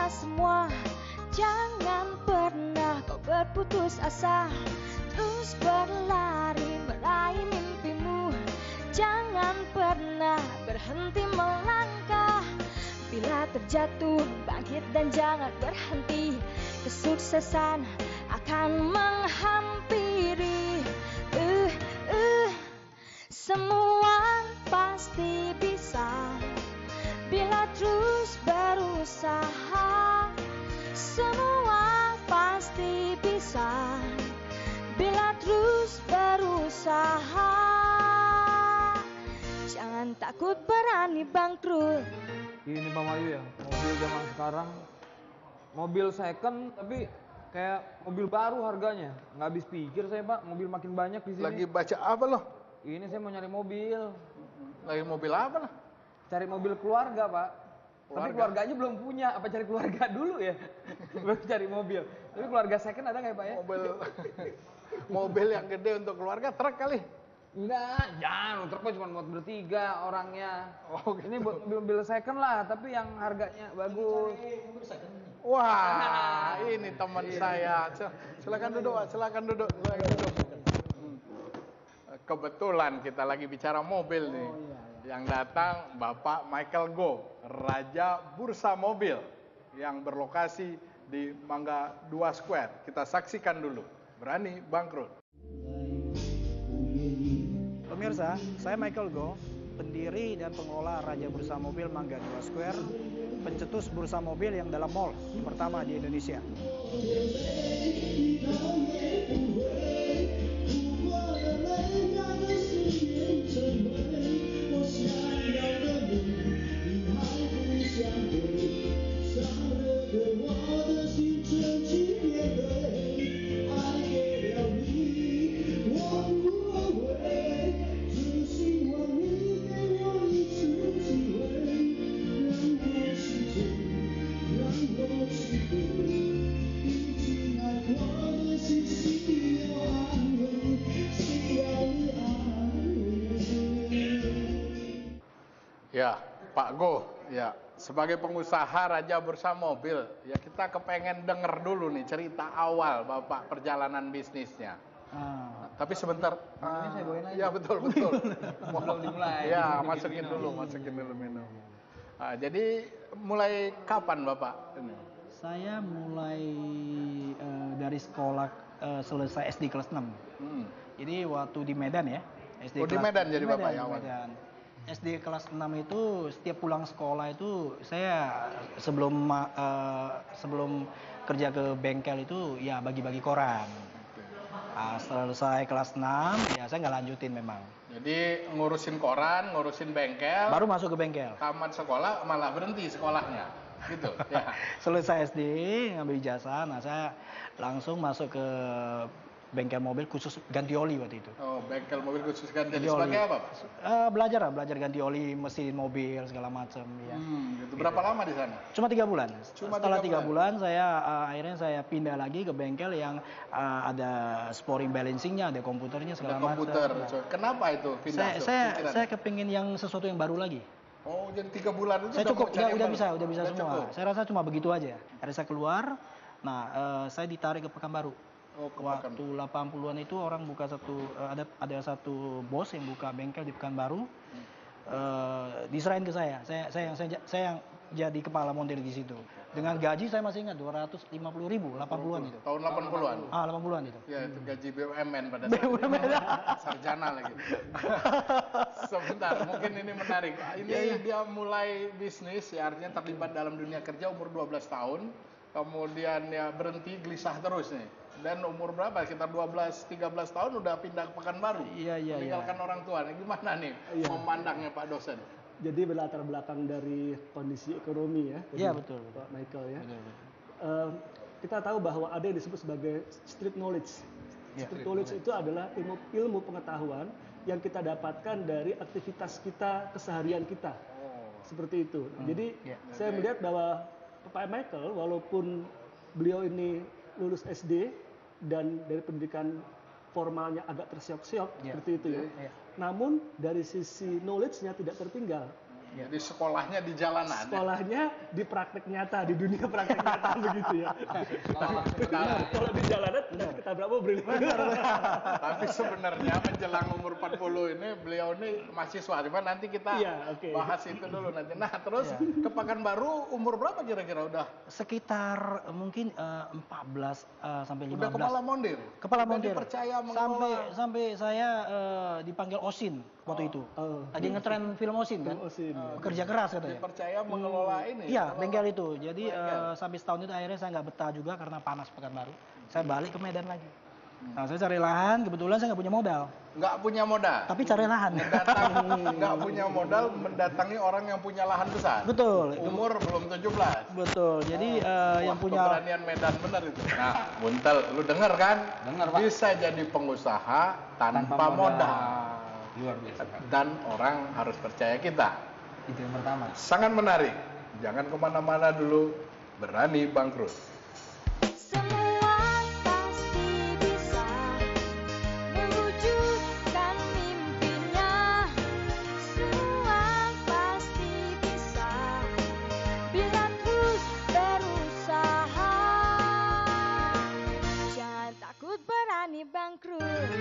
bisa semua. Jangan pernah kau berputus asa, terus berlari meraih mimpimu. Jangan pernah berhenti melangkah. Bila terjatuh, bangkit dan jangan berhenti. Kesuksesan akan menghampiri. Semua pasti bisa bila terus berusaha. Semua pasti bisa bila terus berusaha. Jangan takut berani bangkrut. Ini Pak Mayu ya, mobil zaman sekarang, mobil second tapi kayak mobil baru harganya. Nggak habis pikir saya Pak, mobil makin banyak di sini. Lagi baca apa loh? Ini saya mau nyari mobil. Lagi mobil apa lah? Cari mobil keluarga Pak. Tapi keluarganya belum punya, apa cari keluarga dulu ya? Baru cari mobil. Tapi keluarga second ada nggak ya Pak ya? Mobil yang gede untuk keluarga, truk kali? Enggak, jangan. Truknya cuma buat bertiga orangnya. Oh, gitu. Ini buat mobil second lah, tapi yang harganya bagus. Wah, ini teman saya. Silakan duduk, silakan duduk, silakan duduk. Kebetulan kita lagi bicara mobil nih. Yang datang Bapak Michael Goh, Raja Bursa Mobil yang berlokasi di Mangga 2 Square. Kita saksikan dulu. Berani bangkrut. Pemirsa, saya Michael Goh, pendiri dan pengelola Raja Bursa Mobil Mangga 2 Square, pencetus bursa mobil yang dalam mall pertama di Indonesia. Ya, Pak Goh, ya sebagai pengusaha Raja Bursa Mobil, ya kita kepengen denger dulu nih cerita awal Bapak perjalanan bisnisnya. Tapi sebentar. Ini saya bawain aja. Ya betul betul. Belum dimulai. Ya masukin dulu minum. Jadi mulai kapan Bapak? Saya mulai dari sekolah selesai SD kelas 6. Jadi waktu di Medan ya. SD di Medan jadi Bapak ya awal. SD kelas 6 itu setiap pulang sekolah itu saya sebelum kerja ke bengkel itu ya bagi-bagi koran. Selesai kelas 6 ya saya nggak lanjutin memang. Jadi ngurusin koran, ngurusin bengkel. Baru masuk ke bengkel. Tamat sekolah malah berhenti sekolahnya, gitu. Ya. Selesai SD ngambil ijazah, nah saya langsung masuk ke bengkel mobil khusus ganti oli waktu itu. Oh, bengkel mobil khusus ganti oli. Sebagai apa, Pak? Belajar ganti oli mesin mobil segala macam. Ya. Gitu. Berapa lama di sana? Cuma 3 bulan. Setelah 3 bulan saya akhirnya saya pindah lagi ke bengkel yang ada sporing balancingnya, ada komputernya segala macam. Komputer. Kenapa itu pindah? Saya kepingin yang sesuatu yang baru lagi. Oh, jadi 3 bulan itu saya cukup, udah bisa semua. Cukup. Saya rasa cuma begitu aja. Akhirnya saya keluar. Nah, saya ditarik ke Pekanbaru. Waktu 80-an itu orang buka ada satu bos yang buka bengkel di Pekanbaru, diserahin ke saya. Saya yang jadi kepala montir di situ. Dengan gaji saya masih ingat 250.000, 80-an itu. Tahun 80-an. 80-an itu. Ya, itu gaji BUMN pada saat itu. Sarjana lagi. Sebentar, mungkin ini menarik. Ini dia mulai bisnis, ya artinya terlibat dalam dunia kerja umur 12 tahun. Kemudian ya berhenti gelisah terus nih. Dan umur berapa? Sekitar 12-13 tahun udah pindah ke Pekanbaru. Iya. Meninggalkan orang tua. Gimana nih memandangnya Pak dosen? Jadi berlatar belakang dari kondisi ekonomi ya. Iya betul. Pak Michael ya. Betul. Kita tahu bahwa ada yang disebut sebagai street knowledge. Street knowledge itu adalah ilmu pengetahuan yang kita dapatkan dari aktivitas kita, keseharian kita. Seperti itu. Jadi saya melihat bahwa Pak Michael walaupun beliau ini lulus SD dan dari pendidikan formalnya agak tersiok-siok seperti itu ya. Namun dari sisi knowledge-nya tidak tertinggal. Jadi sekolahnya di jalanan. Sekolahnya di praktek nyata, di dunia praktek nyata begitu ya. Kalau di jalanan ketabrak mobil. Tapi sebenarnya menjelang umur 40 ini beliau ini mahasiswa. Cuma nanti kita bahas itu dulu nanti. Nah, terus ke Pekanbaru umur berapa kira-kira udah? Sekitar mungkin 14 sampai 15. Udah kepala mondir. Kepala Udah mondir. dipercaya mengelola. Sampai saya dipanggil OSIN waktu itu. Lagi ngetren film OSIN kan. Kerja keras katanya. Dipercaya mengelola ini. Iya, bengkel itu. Jadi sampai setahun itu akhirnya saya nggak betah juga karena panas Pekanbaru. Saya balik ke Medan lagi. Nah, saya cari lahan, kebetulan saya nggak punya modal. Nggak punya modal. Tapi cari lahan. Nggak punya modal mendatangi orang yang punya lahan besar. Betul. Umur belum 17. Betul. Jadi yang punya keberanian Medan benar itu. Nah, Buntel, lu denger kan? Dengar, Pak. Bisa jadi pengusaha tanpa modal. Luar biasa. Dan orang harus percaya kita. Itu yang pertama. Sangat menarik. Jangan kemana-mana dulu. Berani bangkrut. Semua pasti bisa mewujudkan mimpinya. Semua pasti bisa bila terus berusaha. Jangan takut berani bangkrut.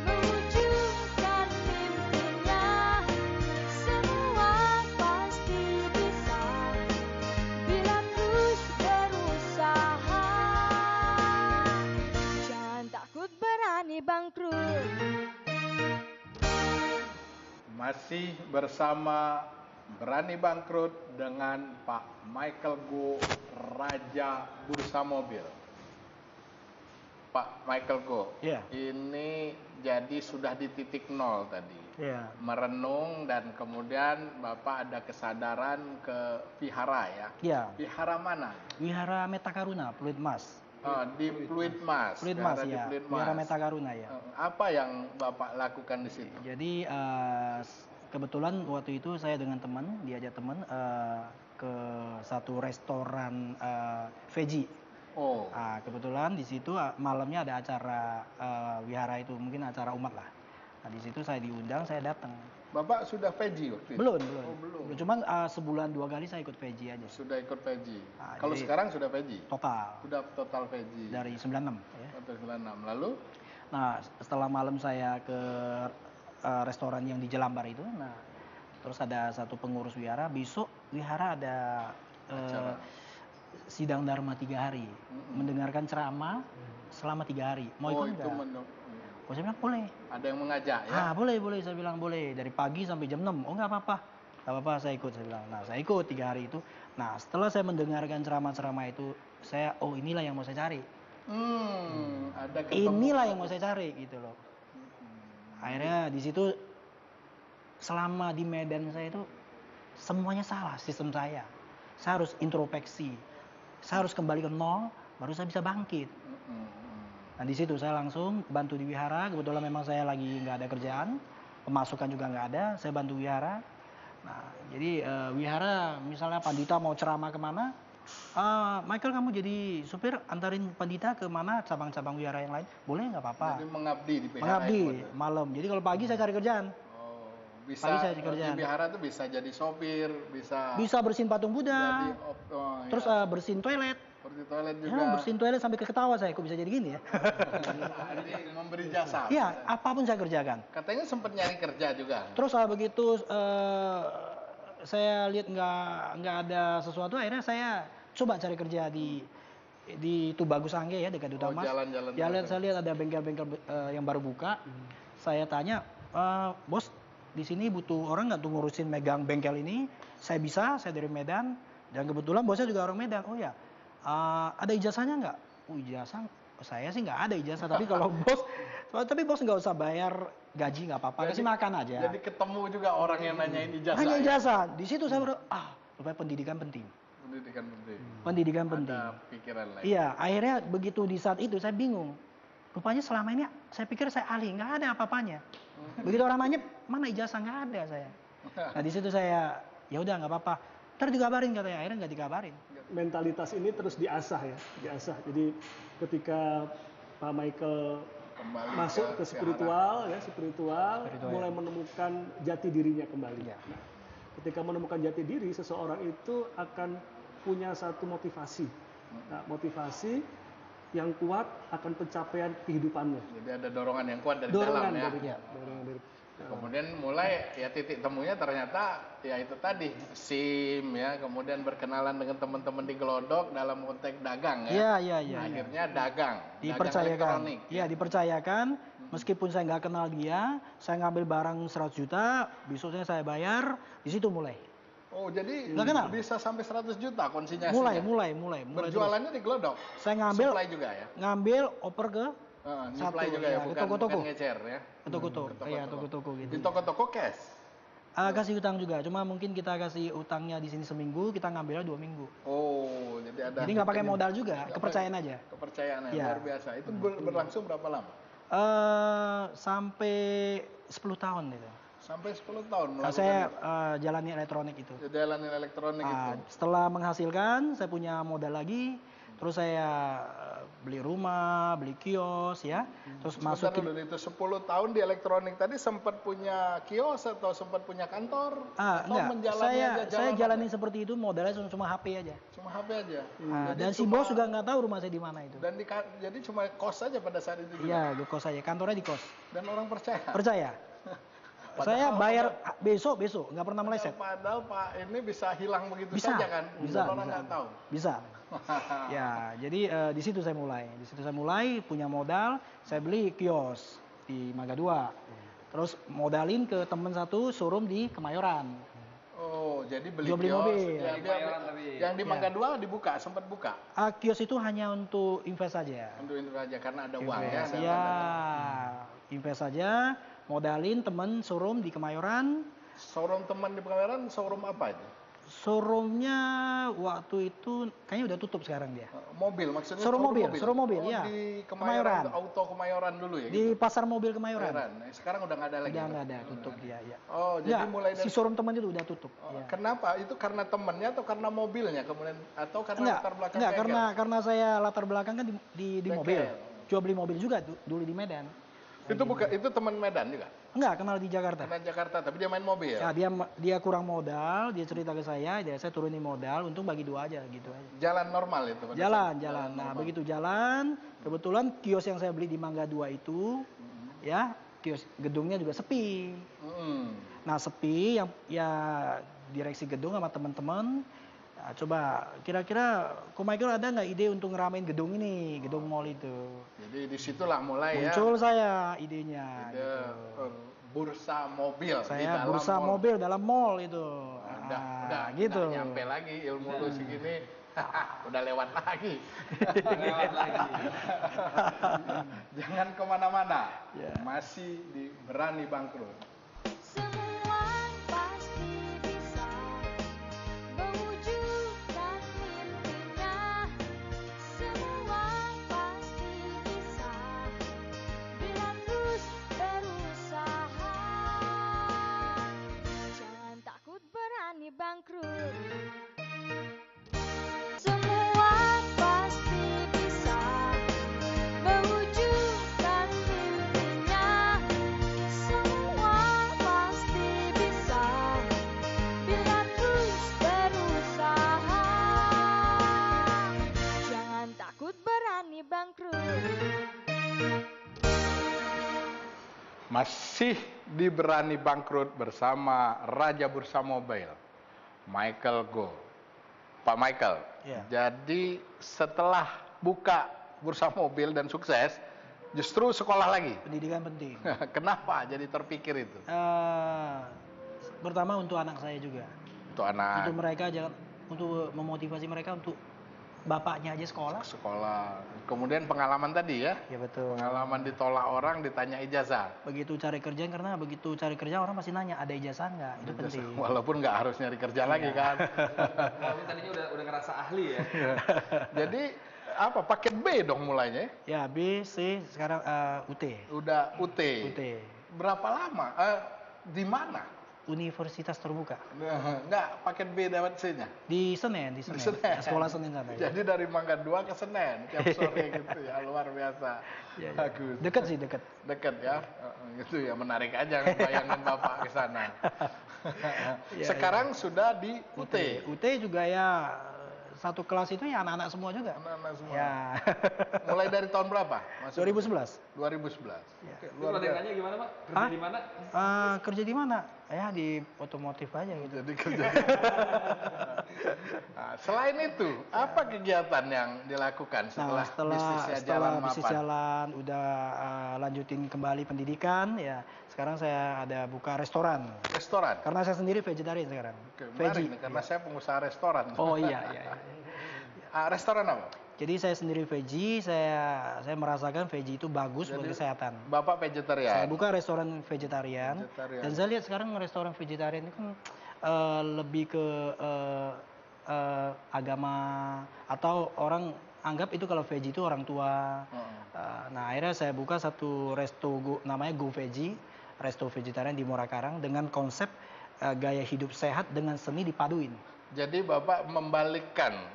Mewujudkan mimpinya. Semua pasti bisa bila terus berusaha. Jangan takut berani bangkrut. Masih bersama Berani Bangkrut dengan Pak Michael Go, Raja Bursa Mobil. Pak Michael Go, ini jadi sudah di titik nol tadi. Merenung dan kemudian Bapak ada kesadaran ke vihara ya? Iya. Vihara mana? Wihara Metakaruna, Pluit Mas. Di Pluit Mas. Pluit Mas ya. Wihara Metakaruna ya. Apa yang Bapak lakukan di situ? Jadi kebetulan waktu itu saya dengan teman, diajak teman ke satu restoran veggie. Kebetulan di situ malamnya ada acara wihara itu, mungkin acara umat lah. Nah di situ saya diundang, saya datang. Bapak sudah veggie waktu itu? Belum. Belum. Cuman sebulan 2 kali saya ikut veggie aja. Sudah ikut veggie. Nah, Kalau jadi sekarang sudah veggie? Total. Sudah total veggie. Dari 96 ya. Atau 96. Lalu? Nah setelah malam saya ke restoran yang di Jelambar itu, nah terus ada satu pengurus wihara, besok wihara ada sidang dharma 3 hari, mendengarkan ceramah selama 3 hari. Mau ikut nggak? Saya bilang boleh. Ada yang mengajak ya? Boleh. Saya bilang boleh. Dari pagi sampai jam 6. Oh nggak apa-apa. Nggak apa-apa, saya ikut. Saya bilang. Nah saya ikut 3 hari itu. Nah setelah saya mendengarkan ceramah-ceramah itu, saya inilah yang mau saya cari. Ada Inilah yang mau saya cari gitu loh. Akhirnya di situ selama di Medan saya itu semuanya salah sistem saya. Saya harus introspeksi. Saya harus kembali ke nol, baru saya bisa bangkit. Nah di situ saya langsung bantu di wihara. Kebetulan memang saya lagi nggak ada kerjaan, pemasukan juga nggak ada. Saya bantu wihara. Nah jadi wihara misalnya pandita mau ceramah kemana, Michael kamu jadi supir antarin pandita ke mana cabang-cabang wihara yang lain, boleh nggak apa-apa. Jadi mengabdi di wihara. Mengabdi malam. Jadi kalau pagi saya cari kerjaan. Bisa pagi saya cari kerjaan. Di wihara tuh bisa jadi sopir, bisa bersihin patung Buddha. Terus bersihin toilet. Seperti toilet juga. Ya, bersihin toilet sampai ketawa saya, kok bisa jadi gini ya? Jadi memberi jasa. Iya, apapun saya kerjakan. Katanya sempat nyari kerja juga. Terus begitu saya lihat nggak ada sesuatu, akhirnya saya coba cari kerja di Tubagus Angge ya, dekat Duta Mas. Jalan saya lihat ada bengkel-bengkel yang baru buka. Saya tanya, bos di sini butuh orang nggak tuh ngurusin megang bengkel ini? Saya bisa, saya dari Medan. Dan kebetulan bosnya juga orang Medan. Oh ya, ada ijazahnya nggak? Ijazah saya sih nggak ada ijazah, tapi kalau bos nggak usah bayar gaji, nggak apa-apa, kasih makan aja. Jadi ketemu juga orang yang nanyain ijazah. Hanya ijazah. Di situ saya baru rupanya pendidikan penting. Pendidikan penting. Ada pikiran lain. Iya, akhirnya begitu di saat itu saya bingung. Rupanya selama ini saya pikir saya ahli, nggak ada apa-apanya. Begitu orang nanya, mana ijazah, nggak ada saya. Nah di situ saya, ya udah nggak apa-apa. Ntar dikabarin katanya, akhirnya nggak dikabarin. Mentalitas ini terus diasah ya, diasah. Jadi ketika Pak Michael Kembali masuk ke spiritual, ya spiritual, Spiritual, mulai menemukan jati dirinya kembali. Ya. Nah, ketika menemukan jati diri, seseorang itu akan punya satu motivasi. Nah, motivasi yang kuat akan pencapaian kehidupannya. Jadi ada dorongan yang kuat dari Dorongan dalam ya. dari dorongan dari. Kemudian mulai ya titik temunya ternyata ya itu tadi SIM ya, kemudian berkenalan dengan teman-teman di Glodok dalam konteks dagang ya. Iya. Akhirnya dagang Dipercayakan. elektronik. Iya, dipercayakan. Meskipun saya nggak kenal dia, saya ngambil barang 100 juta, besoknya saya bayar, di situ mulai. Oh, jadi Nggak kenal. bisa sampai 100 juta konsinyasinya. Mulai terus. Berjualannya di Glodok. Saya ngambil, Supply juga ya. ngambil oper ke Supply satu, juga ya, ya, ke bukan toko-toko. ngecer ya. ke toko-toko, iya toko-toko gitu. Di toko-toko cash. Kasih utang juga, cuma mungkin kita kasih utangnya di sini seminggu, kita ngambilnya 2 minggu. Oh, jadi ada. Jadi nggak pakai modal juga, kepercayaan aja. Kepercayaannya Iya. luar biasa. Itu berlangsung berapa lama? Sampai 10 tahun itu. Sampai 10 tahun Nah, melakukan saya jalani elektronik itu. jalanin elektronik itu. Setelah menghasilkan, saya punya modal lagi. Terus saya beli rumah, beli kios ya. Terus Sebentar masukin. dulu, itu 10 tahun di elektronik tadi sempat punya kios atau sempat punya kantor? Atau Enggak. menjalani aja Saya jalan jalani aja? seperti itu, modalnya cuma HP aja. Cuma HP aja. Jadi Dan si cuma- bos juga nggak tahu rumah saya di mana itu. Dan jadi cuma kos saja pada saat itu juga. Iya, di kos aja. Kantornya di kos. Dan orang percaya. Percaya. Saya bayar besok, nggak pernah meleset. Padahal Pak ini bisa hilang begitu Bisa, saja kan? bisa, Dan orang bisa. nggak tahu. Bisa. Ya, jadi di situ saya mulai. Di situ saya mulai punya modal, saya beli kios di Mangga 2. Terus modalin ke temen satu showroom di Kemayoran. Oh, jadi beli Jual beli kios mobil. yang di Mangga 2 dibuka, sempat buka. Kios itu hanya untuk invest saja. Untuk itu aja karena ada uang ya. Invest, ya, invest saja, modalin temen showroom di Kemayoran. Showroom teman di Pekalongan, showroom apa itu? Showroomnya waktu itu kayaknya udah tutup sekarang dia. Mobil maksudnya? Showroom mobil, Oh, ya. Di Kemayoran. Auto Kemayoran dulu ya? Di pasar mobil Kemayoran. Nah, sekarang udah nggak ada lagi. Udah nggak ada, tutup dia. Ya. Oh, jadi Nggak, mulai dari si showroom teman itu udah tutup. Oh, Ya. Kenapa? Itu karena temennya atau karena mobilnya kemudian atau karena latar belakang enggak, bengkel? karena saya latar belakang kan di Bengkel. mobil. Jual beli mobil juga dulu di Medan. Itu bukan itu teman Medan juga. Enggak, kenal di Jakarta. Karena Jakarta, tapi dia main mobil. Ya, dia kurang modal, dia cerita ke saya saya turunin modal, untung bagi 2 aja gitu aja. Jalan normal itu. pada Jalan. saat- Nah, normal. begitu jalan, kebetulan kios yang saya beli di Mangga 2 itu, ya, kios gedungnya juga sepi. Mm. Nah, sepi, yang ya direksi gedung sama teman-teman, nah, coba kira-kira Ko Michael ada nggak ide untuk ngeramein gedung ini, gedung mall itu? Jadi disitulah mulai Muncul saya idenya. ya. Gitu. Bursa mobil di Saya dalam bursa mall. mobil dalam mall itu. Udah gitu. nggak nyampe lagi ilmu lu segini. Udah lewat lagi. Jangan kemana-mana. Ya. Masih di Berani Bangkrut. Semua pasti bisa mewujudkan mimpinya. Semua pasti bisa bila terus berusaha. Jangan takut berani bangkrut. Semua pasti bisa mewujudkan mimpinya. Semua pasti bisa bila terus berusaha. Jangan takut berani bangkrut. Masih di Berani Bangkrut bersama Raja Bursa Mobil, Michael Go. Pak Michael, Ya. jadi setelah buka bursa mobil dan sukses, justru sekolah lagi. Pendidikan penting. Kenapa jadi terpikir itu? Pertama untuk anak saya juga. Untuk anak Untuk mereka jangan, untuk memotivasi mereka untuk bapaknya aja sekolah. sekolah. Kemudian pengalaman tadi ya, Ya betul. pengalaman ditolak orang, ditanya ijazah. Begitu cari kerja, karena begitu cari kerja orang masih nanya ada ijazah nggak, itu penting. Walaupun nggak harus nyari kerja lagi kan. Ini tadinya udah ngerasa ahli ya. Jadi apa paket B dong mulainya? Ya B, C, sekarang UT. Udah UT. UT. Berapa lama? Di mana? universitas terbuka. Enggak, paket B dapat C-nya. Di Senen. Senen. Sekolah Senen sana. Ya. Jadi dari Mangga 2 ke Senen tiap sore gitu ya, luar biasa. Ya, ya. Bagus. Dekat sih, dekat. Dekat ya. Gitu ya, menarik aja bayangin Bapak ke sana. Ya, Sekarang sudah di UT. UT juga ya satu kelas itu ya anak-anak semua juga. Anak-anak semua. Ya. Mulai dari tahun berapa? 2011. 2011. Ya. Oke, Itu ada yang nanya gimana Pak? Kerja Hah? di mana? Kerja di mana? Ya di otomotif aja gitu. Jadi kerja. Nah, selain itu, apa kegiatan yang dilakukan setelah, bisnisnya jalan bisnis mapan? jalan, udah lanjutin kembali pendidikan, ya sekarang saya ada buka restoran. Restoran. Karena saya sendiri vegetarian sekarang. Oke, menarik nih, karena saya pengusaha restoran. Oh iya. Restoran apa? Jadi saya sendiri veggie, saya merasakan veggie itu bagus buat kesehatan. Bapak vegetarian. Saya buka restoran vegetarian, dan saya lihat sekarang restoran vegetarian itu kan lebih ke agama, atau orang anggap itu kalau veggie itu orang tua. Nah akhirnya saya buka satu resto namanya Go Veggie, resto vegetarian di Muara Karang dengan konsep gaya hidup sehat dengan seni dipaduin. Jadi Bapak membalikkan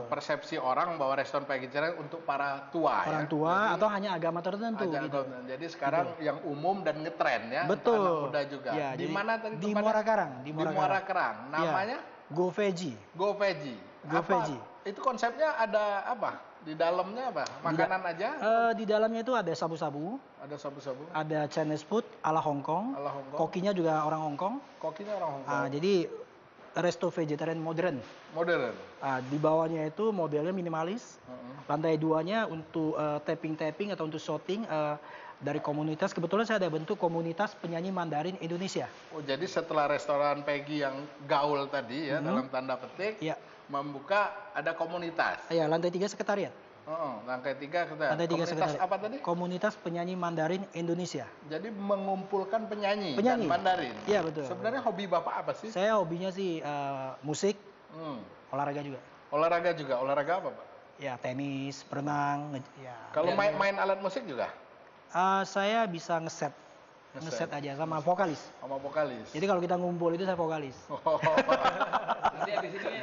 persepsi orang bahwa restoran vegetarian untuk para tua. Orang tua atau hanya agama tertentu gitu. Jadi sekarang yang umum dan ngetren ya. Betul. Untuk anak muda juga. Ya, di mana tadi di tempatnya? Muara Karang. Di Muara Karang. Namanya? Go Veggie. Go Veggie. Go Veggie. Itu konsepnya ada apa? Di dalamnya apa? Makanan aja? Di dalamnya itu ada sabu-sabu. Ada sabu-sabu. Ada Chinese food ala Hong Kong. Ala Hong Kong. Kokinya juga orang Hong Kong. Kokinya orang Hong Kong. Jadi resto vegetarian modern. Modern. Di bawahnya itu modelnya minimalis. Lantai 2-nya untuk tapping atau untuk shooting dari komunitas. Kebetulan saya ada bentuk komunitas penyanyi Mandarin Indonesia. Oh, jadi setelah restoran Peggy yang gaul tadi ya, dalam tanda petik, Ya. membuka ada komunitas. Ya, lantai 3 sekretariat. Lantai 3 kita. Lantai 3 Komunitas sekretariat. apa tadi? Komunitas penyanyi Mandarin Indonesia. Jadi mengumpulkan penyanyi. Penyanyi. Dan Mandarin. Iya, betul. Sebenarnya hobi Bapak apa sih? Saya hobinya sih musik, olahraga juga. Olahraga juga. Olahraga apa, Pak? Ya, tenis, berenang. Ya. Kalau main alat musik juga? Saya bisa ngeset aja sama vokalis. Sama vokalis. Jadi kalau kita ngumpul itu saya vokalis.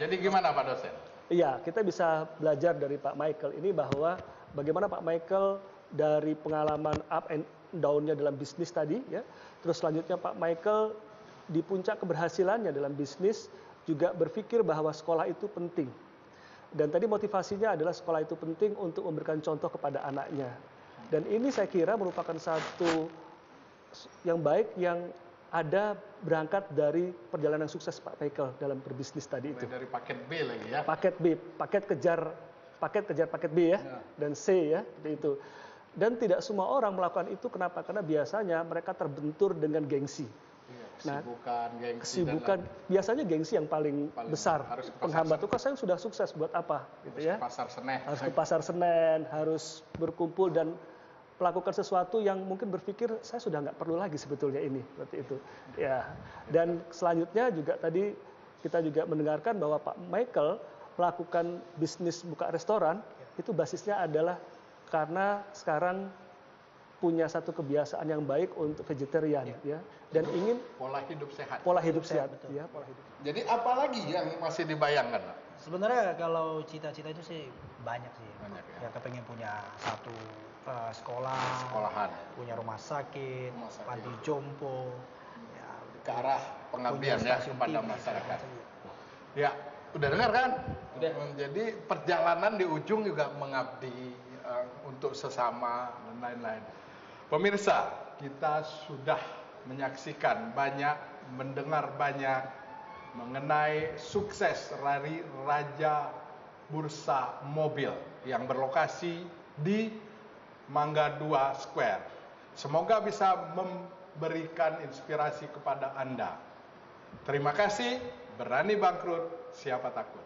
Jadi gimana Pak dosen? Iya, kita bisa belajar dari Pak Michael ini bahwa bagaimana Pak Michael dari pengalaman up and down-nya dalam bisnis tadi, ya. Terus selanjutnya Pak Michael di puncak keberhasilannya dalam bisnis juga berpikir bahwa sekolah itu penting. Dan tadi motivasinya adalah sekolah itu penting untuk memberikan contoh kepada anaknya. Dan ini saya kira merupakan satu yang baik yang ada berangkat dari perjalanan sukses Pak Michael dalam berbisnis tadi itu. Dari paket B lagi ya. Paket B, paket kejar paket B ya, dan C ya, seperti itu. Dan tidak semua orang melakukan itu, kenapa? Karena biasanya mereka terbentur dengan gengsi. Kesibukan, biasanya gengsi yang paling besar. Penghambat itu, kok saya sudah sukses, buat apa? Gitu ya. Harus ke pasar Senen, harus berkumpul dan melakukan sesuatu yang mungkin berpikir saya sudah nggak perlu lagi sebetulnya ini, seperti itu. Ya. Dan selanjutnya juga tadi kita juga mendengarkan bahwa Pak Michael melakukan bisnis buka restoran itu basisnya adalah karena sekarang punya satu kebiasaan yang baik untuk vegetarian, ya, dan ingin pola hidup sehat. Pola hidup sehat, ya, pola hidup. Jadi apalagi yang masih dibayangkan, Pak? Sebenarnya kalau cita-cita itu sih banyak sih. Banyak ya. Ya kepengen punya satu sekolahan, punya rumah sakit, panti jompo, ya, ke arah pengabdian ya kepada masyarakat. Ya, udah dengar kan? Udah. Jadi perjalanan di ujung juga mengabdi untuk sesama dan lain-lain. Pemirsa, kita sudah menyaksikan banyak, mendengar banyak mengenai sukses dari Raja Bursa Mobil yang berlokasi di Mangga 2 Square. Semoga bisa memberikan inspirasi kepada Anda. Terima kasih, berani bangkrut, siapa takut.